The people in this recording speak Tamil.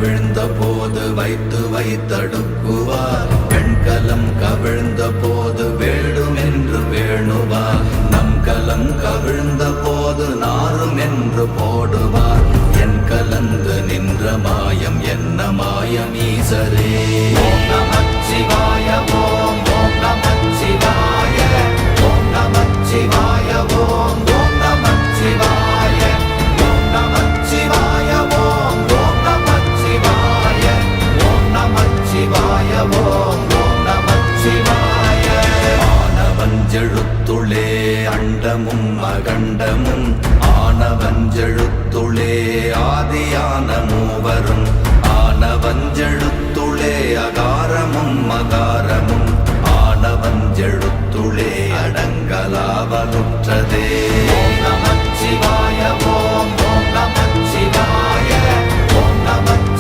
கவிழ்ந்த போது வைத்து வைத்தடுக்குவார். வெண்கலம் கவிழ்ந்த போது வேடுமென்று வேணுவார். நம் கலம் கவிழ்ந்த போது நாரும் என்று போடுவார். என் கலந்து நின்ற மாயம் என்ன மாயம் ஈசரே.